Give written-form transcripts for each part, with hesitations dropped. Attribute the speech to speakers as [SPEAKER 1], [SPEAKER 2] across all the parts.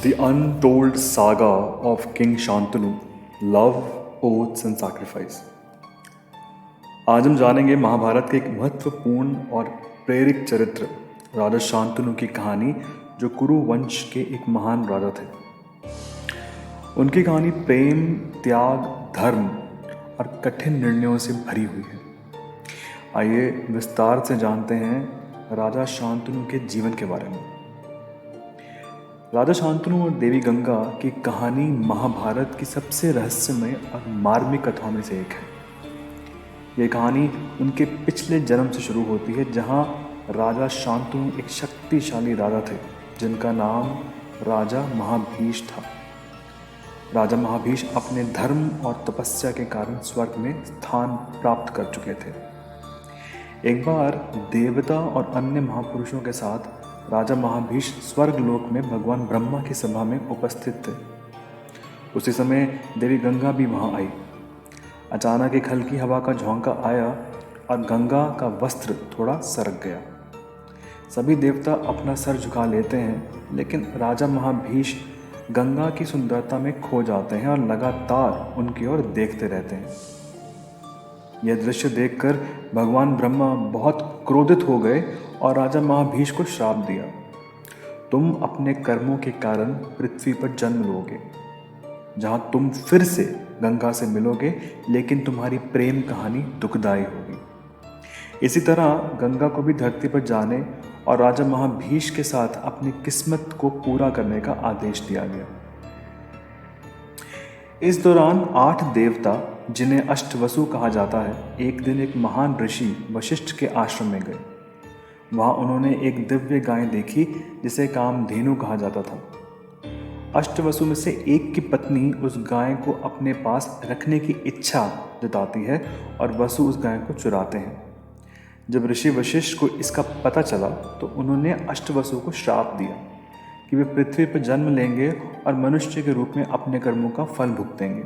[SPEAKER 1] The Untold Saga of King Shantanu, Love, Oaths and Sacrifice। आज हम जानेंगे महाभारत के एक महत्वपूर्ण और प्रेरक चरित्र राजा शांतनु की कहानी, जो कुरु वंश के एक महान राजा थे। उनकी कहानी प्रेम, त्याग, धर्म और कठिन निर्णयों से भरी हुई है। आइए विस्तार से जानते हैं राजा शांतनु के जीवन के बारे में। राजा शांतनु और देवी गंगा की कहानी महाभारत की सबसे रहस्यमय और मार्मिक कथाओं में से एक है। ये कहानी उनके पिछले जन्म से शुरू होती है, जहाँ राजा शांतनु एक शक्तिशाली राजा थे जिनका नाम राजा महाभीष था। राजा महाभीष अपने धर्म और तपस्या के कारण स्वर्ग में स्थान प्राप्त कर चुके थे। एक बार देवता और अन्य महापुरुषों के साथ राजा महाभीष स्वर्ग लोक में भगवान ब्रह्मा की सभा में उपस्थित थे। उसी समय देवी गंगा भी वहां आई। अचानक एक हल्की हवा का झोंका आया और गंगा का वस्त्र थोड़ा सरक गया। सभी देवता अपना सर झुका लेते हैं, लेकिन राजा महाभीष गंगा की सुंदरता में खो जाते हैं और लगातार उनकी ओर देखते रहते हैं। यह दृश्य देखकर भगवान ब्रह्मा बहुत क्रोधित हो गए और राजा महाभीष को श्राप दिया। तुम अपने कर्मों के कारण पृथ्वी पर जन्म लोगे, जहां तुम फिर से गंगा से मिलोगे, लेकिन तुम्हारी प्रेम कहानी दुखदाई होगी। इसी तरह गंगा को भी धरती पर जाने और राजा महाभीष के साथ अपनी किस्मत को पूरा करने का आदेश दिया गया। इस दौरान 8 देवता, जिन्हें अष्टवसु कहा जाता है, एक दिन एक महान ऋषि वशिष्ठ के आश्रम में गए। वहां उन्होंने एक दिव्य गाय देखी जिसे कामधेनु कहा जाता था। अष्टवसु में से एक की पत्नी उस गाय को अपने पास रखने की इच्छा जताती है और वसु उस गाय को चुराते हैं। जब ऋषि वशिष्ठ को इसका पता चला तो उन्होंने अष्टवसु को श्राप दिया कि वे पृथ्वी पर जन्म लेंगे और मनुष्य के रूप में अपने कर्मों का फल भुगतेंगे।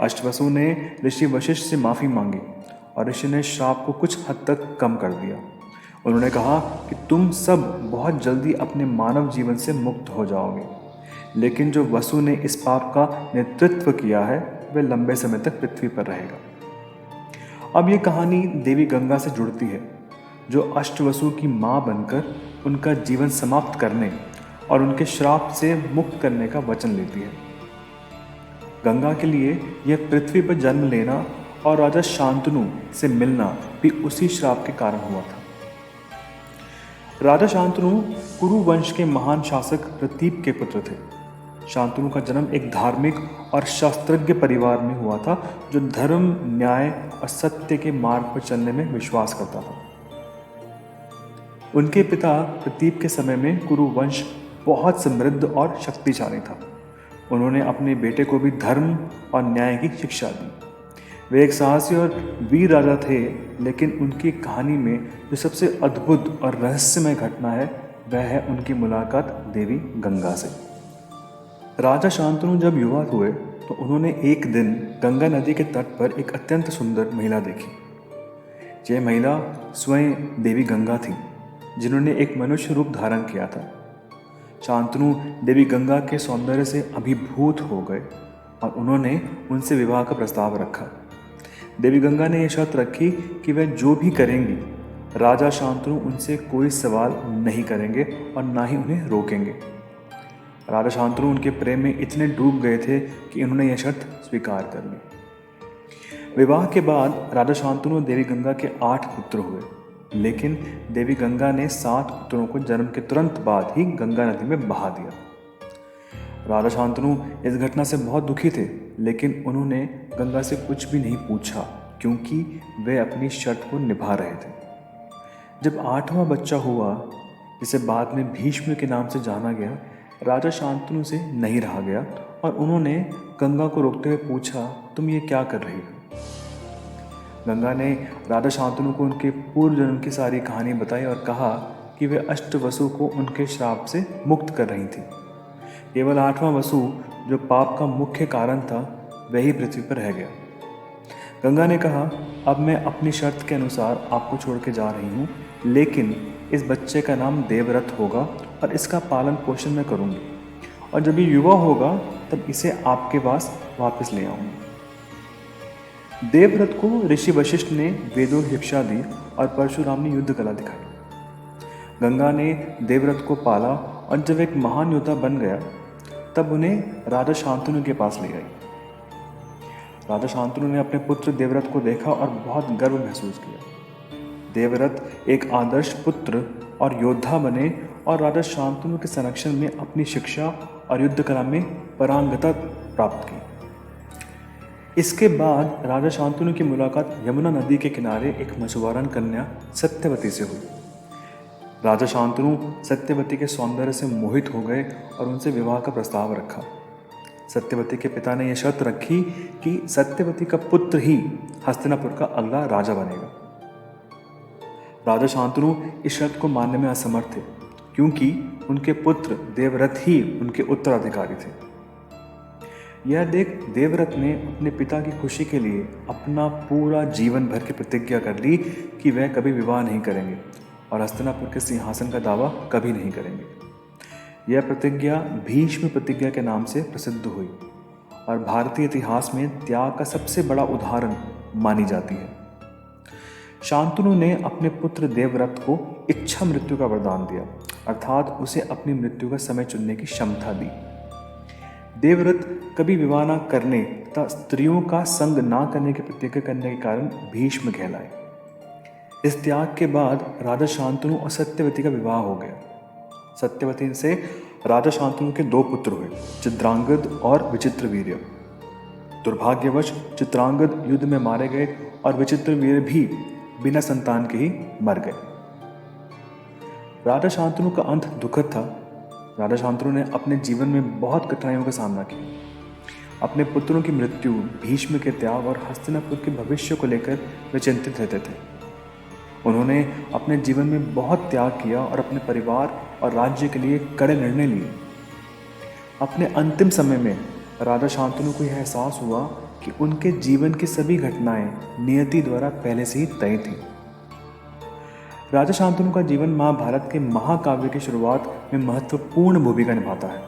[SPEAKER 1] अष्टवसु ने ऋषि वशिष्ठ से माफ़ी मांगी और ऋषि ने श्राप को कुछ हद तक कम कर दिया। उन्होंने कहा कि तुम सब बहुत जल्दी अपने मानव जीवन से मुक्त हो जाओगे, लेकिन जो वसु ने इस पाप का नेतृत्व किया है वह लंबे समय तक पृथ्वी पर रहेगा। अब ये कहानी देवी गंगा से जुड़ती है, जो अष्टवसु की माँ बनकर उनका जीवन समाप्त करने और उनके श्राप से मुक्त करने का वचन लेती है। गंगा के लिए यह पृथ्वी पर जन्म लेना और राजा शांतनु से मिलना भी उसी श्राप के कारण हुआ था। राजा शांतनु कुरु वंश के महान शासक प्रतीप के पुत्र थे। शांतनु का जन्म एक धार्मिक और शास्त्रज्ञ परिवार में हुआ था, जो धर्म, न्याय और सत्य के मार्ग पर चलने में विश्वास करता था। उनके पिता प्रतीप के समय में कुरु वंश बहुत समृद्ध और शक्तिशाली था। उन्होंने अपने बेटे को भी धर्म और न्याय की शिक्षा दी। वे एक साहसी और वीर राजा थे, लेकिन उनकी कहानी में जो सबसे अद्भुत और रहस्यमय घटना है वह है उनकी मुलाकात देवी गंगा से। राजा शांतनु जब युवा हुए तो उन्होंने एक दिन गंगा नदी के तट पर एक अत्यंत सुंदर महिला देखी। यह महिला स्वयं देवी गंगा थी, जिन्होंने एक मनुष्य रूप धारण किया था। शांतनु देवी गंगा के सौंदर्य से अभिभूत हो गए और उन्होंने उनसे विवाह का प्रस्ताव रखा। देवी गंगा ने यह शर्त रखी कि वह जो भी करेंगी, राजा शांतनु उनसे कोई सवाल नहीं करेंगे और ना ही उन्हें रोकेंगे। राजा शांतनु उनके प्रेम में इतने डूब गए थे कि उन्होंने यह शर्त स्वीकार कर ली। विवाह के बाद राजा शांतनु और देवी गंगा के 8 पुत्र हुए, लेकिन देवी गंगा ने 7 पुत्रों को जन्म के तुरंत बाद ही गंगा नदी में बहा दिया। राजा शांतनु इस घटना से बहुत दुखी थे, लेकिन उन्होंने गंगा से कुछ भी नहीं पूछा, क्योंकि वे अपनी शर्त को निभा रहे थे। जब 8वां बच्चा हुआ, जिसे बाद में भीष्म के नाम से जाना गया, राजा शांतनु से नहीं रहा गया और उन्होंने गंगा को रोकते हुए पूछा, तुम ये क्या कर रही हो? गंगा ने राजा शांतनु को उनके पूर्व जन्म की सारी कहानी बताई और कहा कि वे अष्टवसु को उनके श्राप से मुक्त कर रही थी। केवल 8वां वसु, जो पाप का मुख्य कारण था, वही पृथ्वी पर रह गया। गंगा ने कहा, अब मैं अपनी शर्त के अनुसार आपको छोड़ के जा रही हूँ, लेकिन इस बच्चे का नाम देवरथ होगा और इसका पालन पोषण मैं करूँगी, और जब ये युवा होगा तब इसे आपके पास वापस ले आऊँगी। देवव्रत को ऋषि वशिष्ठ ने वेदों की शिक्षा दी और परशुराम ने युद्ध कला दिखाई। गंगा ने देवव्रत को पाला और जब एक महान योद्धा बन गया तब उन्हें राजा शांतनु के पास ले गई। राजा शांतनु ने अपने पुत्र देवव्रत को देखा और बहुत गर्व महसूस किया। देवव्रत एक आदर्श पुत्र और योद्धा बने और राजा शांतनु के संरक्षण में अपनी शिक्षा और युद्ध कला में पारंगतता प्राप्त की। इसके बाद राजा शांतनु की मुलाकात यमुना नदी के किनारे एक मछुआरन कन्या सत्यवती से हुई। राजा शांतनु सत्यवती के सौंदर्य से मोहित हो गए और उनसे विवाह का प्रस्ताव रखा। सत्यवती के पिता ने यह शर्त रखी कि सत्यवती का पुत्र ही हस्तिनापुर का अगला राजा बनेगा। राजा शांतनु इस शर्त को मानने में असमर्थ थे, क्योंकि उनके पुत्र देवव्रत ही उनके उत्तराधिकारी थे। यह देख देवव्रत ने अपने पिता की खुशी के लिए अपना पूरा जीवन भर की प्रतिज्ञा कर ली कि वह कभी विवाह नहीं करेंगे और हस्तिनापुर के सिंहासन का दावा कभी नहीं करेंगे। यह प्रतिज्ञा भीष्म प्रतिज्ञा के नाम से प्रसिद्ध हुई और भारतीय इतिहास में त्याग का सबसे बड़ा उदाहरण मानी जाती है। शांतनु ने अपने पुत्र देवव्रत को इच्छा मृत्यु का वरदान दिया, अर्थात उसे अपनी मृत्यु का समय चुनने की क्षमता दी। देवव्रत कभी विवाह न करने तथा स्त्रियों का संग न करने की प्रतिज्ञा करने के कारण भीष्म कहलाए। इस त्याग के बाद राजा शांतनु और सत्यवती का विवाह हो गया। सत्यवती से राजा शांतनु के 2 पुत्र हुए, चित्रांगद और विचित्रवीर्य। दुर्भाग्यवश चित्रांगद युद्ध में मारे गए और विचित्रवीर्य भी बिना संतान के ही मर गए। राजा शांतनु का अंत दुखद था। राजा शांतनु ने अपने जीवन में बहुत कठिनाइयों का सामना किया। अपने पुत्रों की मृत्यु, भीष्म के त्याग और हस्तिनापुर के भविष्य को लेकर वे चिंतित रहते थे। उन्होंने अपने जीवन में बहुत त्याग किया और अपने परिवार और राज्य के लिए कड़े निर्णय लिए। अपने अंतिम समय में राजा शांतनु को यह एहसास हुआ कि उनके जीवन की सभी घटनाएं नियति द्वारा पहले से ही तय थीं। राजा शांतनु का जीवन महाभारत के महाकाव्य की शुरुआत में महत्वपूर्ण भूमिका निभाता है।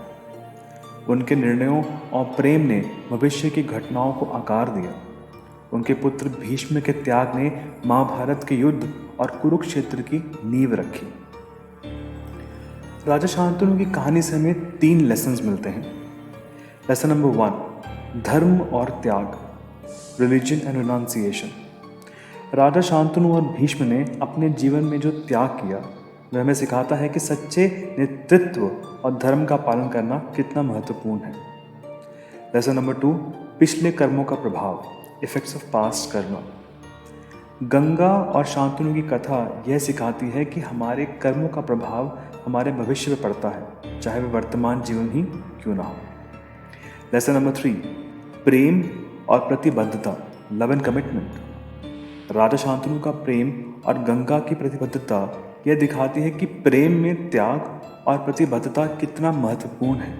[SPEAKER 1] उनके निर्णयों और प्रेम ने भविष्य की घटनाओं को आकार दिया। उनके पुत्र भीष्म के त्याग ने महाभारत के युद्ध और कुरुक्षेत्र की नींव रखी। राजा शांतनु की कहानी से हमें 3 लेसन्स मिलते हैं। लेसन नंबर 1, धर्म और त्याग, रिलीजन एंड रिनाउंसिएशन। राजा शांतनु और भीष्म ने अपने जीवन में जो त्याग किया वह हमें सिखाता है कि सच्चे नेतृत्व और धर्म का पालन करना कितना महत्वपूर्ण है। लेसन नंबर 2, पिछले कर्मों का प्रभाव, इफेक्ट्स ऑफ पास्ट कर्म। गंगा और शांतनु की कथा यह सिखाती है कि हमारे कर्मों का प्रभाव हमारे भविष्य में पड़ता है, चाहे वह वर्तमान जीवन ही क्यों ना हो। लेसन नंबर 3, प्रेम और प्रतिबद्धता, लव एंड कमिटमेंट। राजा शांतनु का प्रेम और गंगा की प्रतिबद्धता यह दिखाती है कि प्रेम में त्याग और प्रतिबद्धता कितना महत्वपूर्ण है।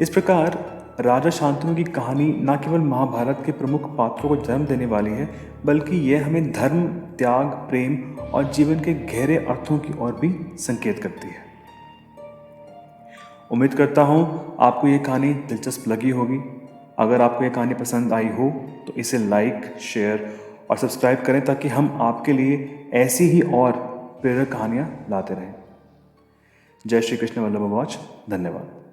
[SPEAKER 1] इस प्रकार राजा शांतनु की कहानी न केवल महाभारत के प्रमुख पात्रों को जन्म देने वाली है, बल्कि यह हमें धर्म, त्याग, प्रेम और जीवन के गहरे अर्थों की ओर भी संकेत करती है। उम्मीद करता हूँ आपको ये कहानी दिलचस्प लगी होगी। अगर आपको ये कहानी पसंद आई हो तो इसे लाइक, शेयर और सब्सक्राइब करें, ताकि हम आपके लिए ऐसी ही और प्रेरक कहानियाँ लाते रहें। जय श्री कृष्ण वल्लभ वाच। धन्यवाद।